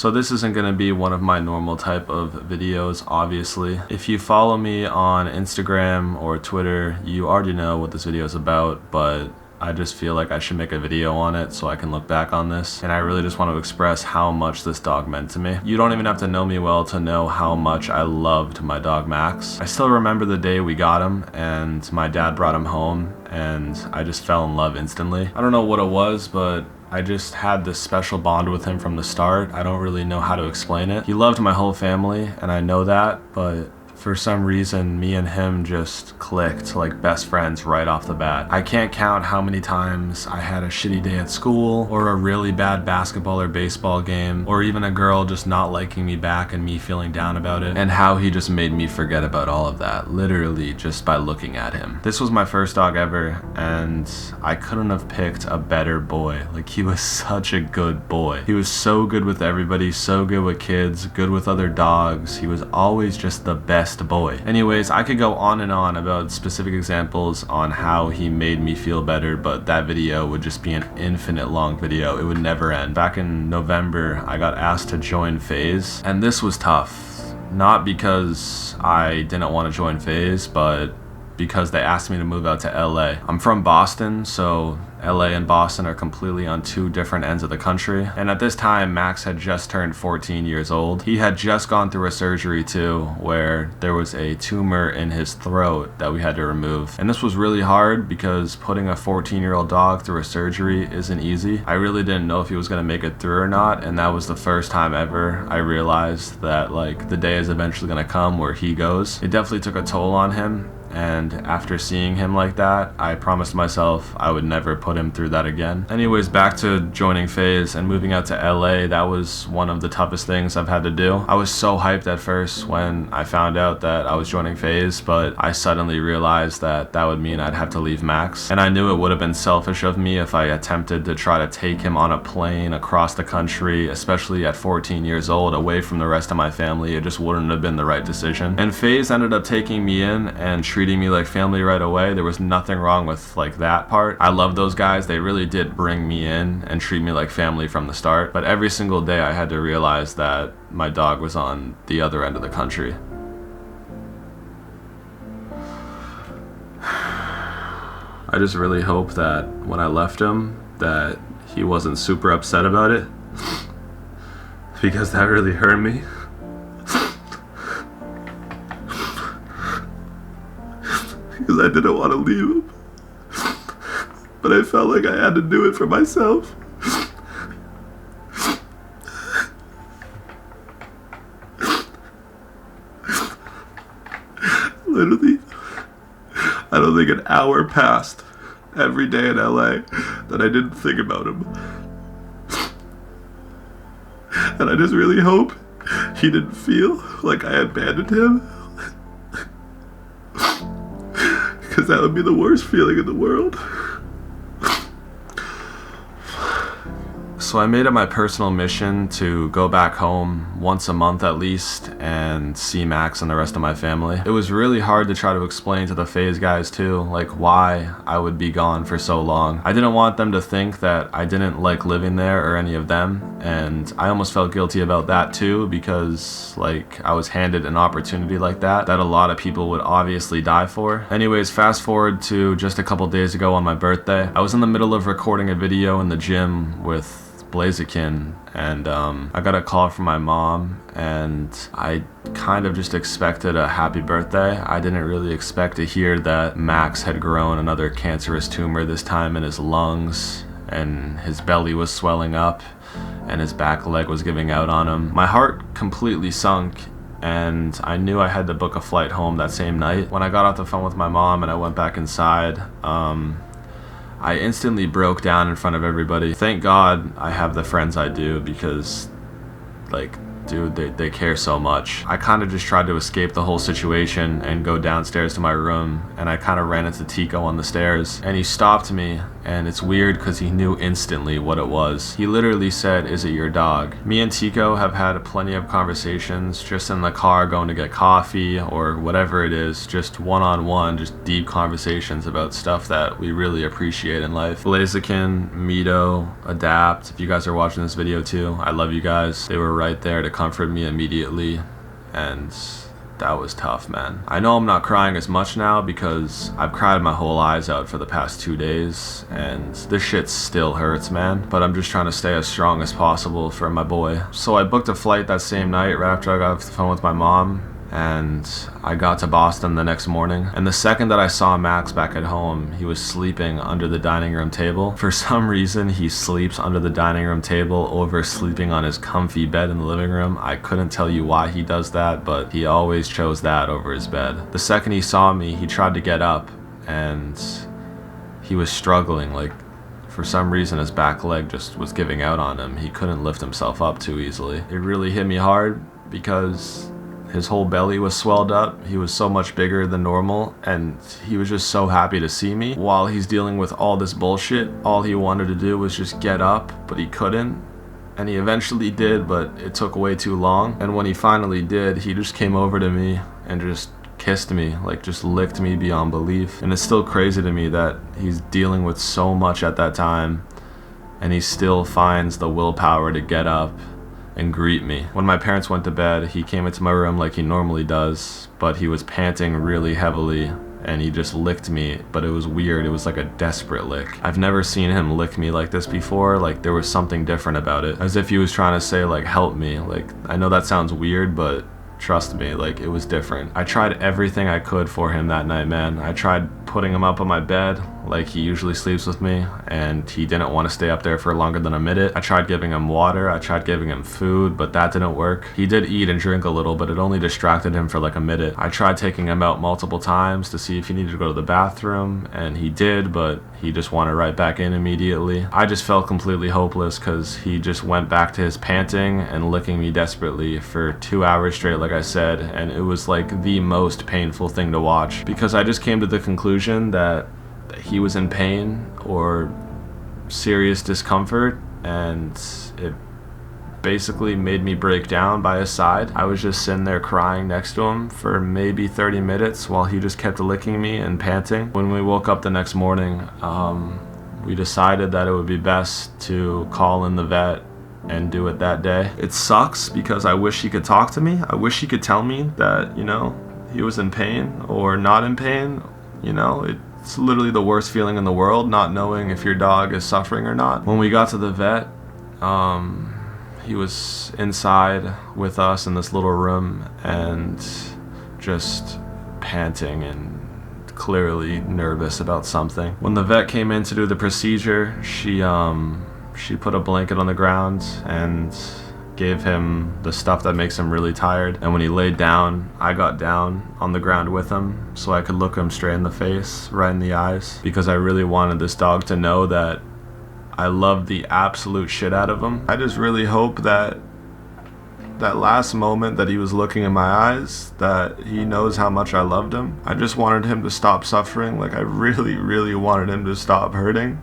So this isn't going to be one of my normal type of videos, obviously. If you follow me on Instagram or Twitter, you already know what this video is about, but I just feel like I should make a video on it so I can look back on this, and I really just want to express how much this dog meant to me. You don't even have to know me well to know how much I loved my dog Max. I still remember the day we got him and my dad brought him home, and I just fell in love instantly. I don't know what it was, but I just had this special bond with him from the start. I don't really know how to explain it. He loved my whole family, and I know that, but for some reason, me and him just clicked like best friends right off the bat. I can't count how many times I had a shitty day at school, or a really bad basketball or baseball game, or even a girl just not liking me back and me feeling down about it, and how he just made me forget about all of that, literally just by looking at him. This was my first dog ever, and I couldn't have picked a better boy. Like, he was such a good boy. He was so good with everybody, so good with kids, good with other dogs. He was always just the best boy. Anyways, I could go on and on about specific examples on how he made me feel better, but that video would just be an infinite long video. It would never end. Back in November, I got asked to join FaZe, and this was tough. Not because I didn't want to join FaZe, but because they asked me to move out to LA. I'm from Boston, so LA and Boston are completely on two different ends of the country. And at this time, Max had just turned 14 years old. He had just gone through a surgery too, where there was a tumor in his throat that we had to remove. And this was really hard because putting a 14-year-old dog through a surgery isn't easy. I really didn't know if he was gonna make it through or not, and that was the first time ever I realized that like the day is eventually gonna come where he goes. It definitely took a toll on him. And after seeing him like that, I promised myself I would never put him through that again. Anyways, back to joining FaZe and moving out to LA. That was one of the toughest things I've had to do. I was so hyped at first when I found out that I was joining FaZe, but I suddenly realized that that would mean I'd have to leave Max. And I knew it would have been selfish of me if I attempted to try to take him on a plane across the country, especially at 14 years old, away from the rest of my family. It just wouldn't have been the right decision. And FaZe ended up taking me in and treating me like family right away. There was nothing wrong with like that part. I love those guys. They really did bring me in and treat me like family from the start. But every single day I had to realize that my dog was on the other end of the country. I just really hope that when I left him that he wasn't super upset about it, because that really hurt me. Because I didn't want to leave him, but I felt like I had to do it for myself. Literally, I don't think an hour passed every day in LA that I didn't think about him. And I just really hope he didn't feel like I abandoned him, because that would be the worst feeling in the world. So I made it my personal mission to go back home once a month at least and see Max and the rest of my family. It was really hard to try to explain to the FaZe guys too, like why I would be gone for so long. I didn't want them to think that I didn't like living there or any of them, and I almost felt guilty about that too, because like I was handed an opportunity like that a lot of people would obviously die for. Anyways, fast forward to just a couple days ago on my birthday. I was in the middle of recording a video in the gym with Blaziken, and I got a call from my mom, and I kind of just expected a happy birthday. I didn't really expect to hear that Max had grown another cancerous tumor, this time in his lungs, and his belly was swelling up, and his back leg was giving out on him. My heart completely sunk, and I knew I had to book a flight home that same night. When I got off the phone with my mom and I went back inside, I instantly broke down in front of everybody. Thank God I have the friends I do, because like dude, they care so much. I kind of just tried to escape the whole situation and go downstairs to my room, and I kind of ran into Tico on the stairs, and he stopped me, and it's weird because he knew instantly what it was. He literally said, "Is it your dog?" Me and Tico have had plenty of conversations just in the car going to get coffee or whatever it is, just one-on-one, just deep conversations about stuff that we really appreciate in life. Blaziken, Mito, Adapt, if you guys are watching this video too, I love you guys. They were right there to comfort me immediately, and that was tough, man. I know I'm not crying as much now because I've cried my whole eyes out for the past 2 days, and this shit still hurts, man. But I'm just trying to stay as strong as possible for my boy. So I booked a flight that same night right after I got off the phone with my mom, and I got to Boston the next morning. And the second that I saw Max back at home, he was sleeping under the dining room table. For some reason, he sleeps under the dining room table over sleeping on his comfy bed in the living room. I couldn't tell you why he does that, but he always chose that over his bed. The second he saw me, he tried to get up, and he was struggling. Like, for some reason, his back leg just was giving out on him. He couldn't lift himself up too easily. It really hit me hard because his whole belly was swelled up. He was so much bigger than normal, and he was just so happy to see me. While he's dealing with all this bullshit, all he wanted to do was just get up, but he couldn't. And he eventually did, but it took way too long. And when he finally did, he just came over to me and just kissed me, like just licked me beyond belief. And it's still crazy to me that he's dealing with so much at that time, and he still finds the willpower to get up and greet me. When my parents went to bed, he came into my room like he normally does, but he was panting really heavily, and he just licked me, but it was weird. It was like a desperate lick. I've never seen him lick me like this before. Like, there was something different about it, as if he was trying to say, like, help me. Like, I know that sounds weird, but trust me, like, it was different. I tried everything I could for him that night, man. I tried putting him up on my bed like he usually sleeps with me, and he didn't want to stay up there for longer than a minute. I tried giving him water, I tried giving him food, but that didn't work. He did eat and drink a little, but it only distracted him for like a minute. I tried taking him out multiple times to see if he needed to go to the bathroom, and he did, but he just wanted right back in immediately. I just felt completely hopeless because he just went back to his panting and licking me desperately for 2 hours straight, like I said, and it was like the most painful thing to watch, because I just came to the conclusion that he was in pain or serious discomfort, and it basically made me break down by his side. I was just sitting there crying next to him for maybe 30 minutes while he just kept licking me and panting. When we woke up the next morning, we decided that it would be best to call in the vet and do it that day. It sucks because I wish he could talk to me. I wish he could tell me that, you know, he was in pain or not in pain. You know, it's literally the worst feeling in the world, not knowing if your dog is suffering or not. When we got to the vet, he was inside with us in this little room and just panting and clearly nervous about something. When the vet came in to do the procedure, she put a blanket on the ground and gave him the stuff that makes him really tired. And when he laid down, I got down on the ground with him so I could look him straight in the face, right in the eyes, because I really wanted this dog to know that I loved the absolute shit out of him. I just really hope that that last moment that he was looking in my eyes, that he knows how much I loved him. I just wanted him to stop suffering. Like, I really, really wanted him to stop hurting.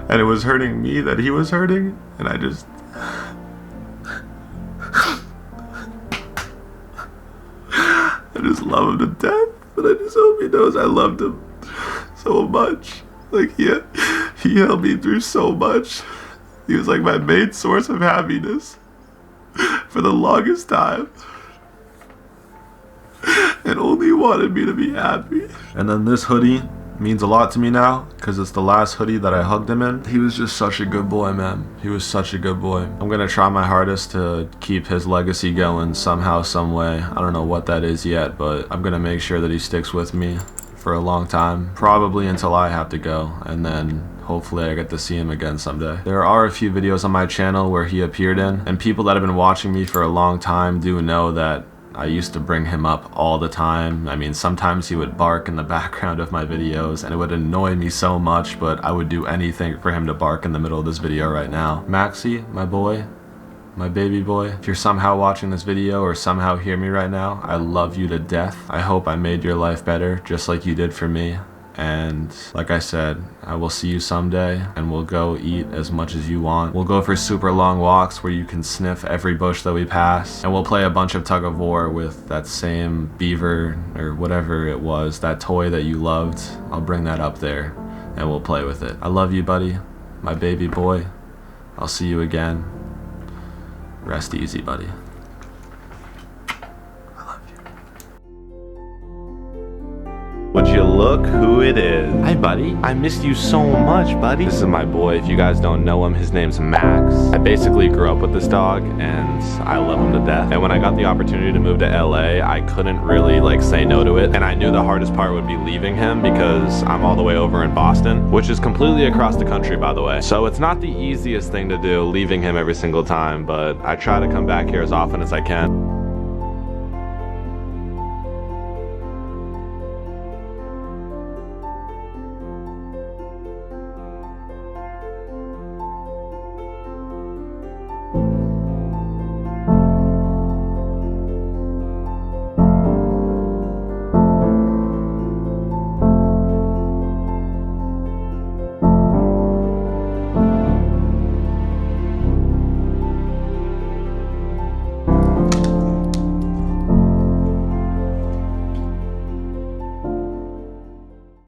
And it was hurting me that he was hurting, and I just love him to death, but I just hope he knows I loved him so much. Like, he helped me through so much. He was like my main source of happiness for the longest time, and only wanted me to be happy. And then this hoodie means a lot to me now because it's the last hoodie that I hugged him in. He was just such a good boy, man. He was such a good boy. I'm gonna try my hardest to keep his legacy going somehow, some way. I don't know what that is yet, but I'm gonna make sure that he sticks with me for a long time, probably until I have to go, and then hopefully I get to see him again someday. There are a few videos on my channel where he appeared in, and people that have been watching me for a long time do know that I used to bring him up all the time. I mean, sometimes he would bark in the background of my videos and it would annoy me so much, but I would do anything for him to bark in the middle of this video right now. Maxie, my boy, my baby boy. If you're somehow watching this video or somehow hear me right now, I love you to death. I hope I made your life better, just like you did for me. And like I said, I will see you someday and we'll go eat as much as you want. We'll go for super long walks where you can sniff every bush that we pass. And we'll play a bunch of tug of war with that same beaver or whatever it was, that toy that you loved. I'll bring that up there and we'll play with it. I love you, buddy, my baby boy. I'll see you again. Rest easy, buddy. Would you look who it is? Hi, buddy. I missed you so much, buddy. This is my boy. If you guys don't know him, his name's Max. I basically grew up with this dog and I love him to death. And when I got the opportunity to move to LA, I couldn't really say no to it. And I knew the hardest part would be leaving him because I'm all the way over in Boston, which is completely across the country, by the way. So it's not the easiest thing to do, leaving him every single time, but I try to come back here as often as I can.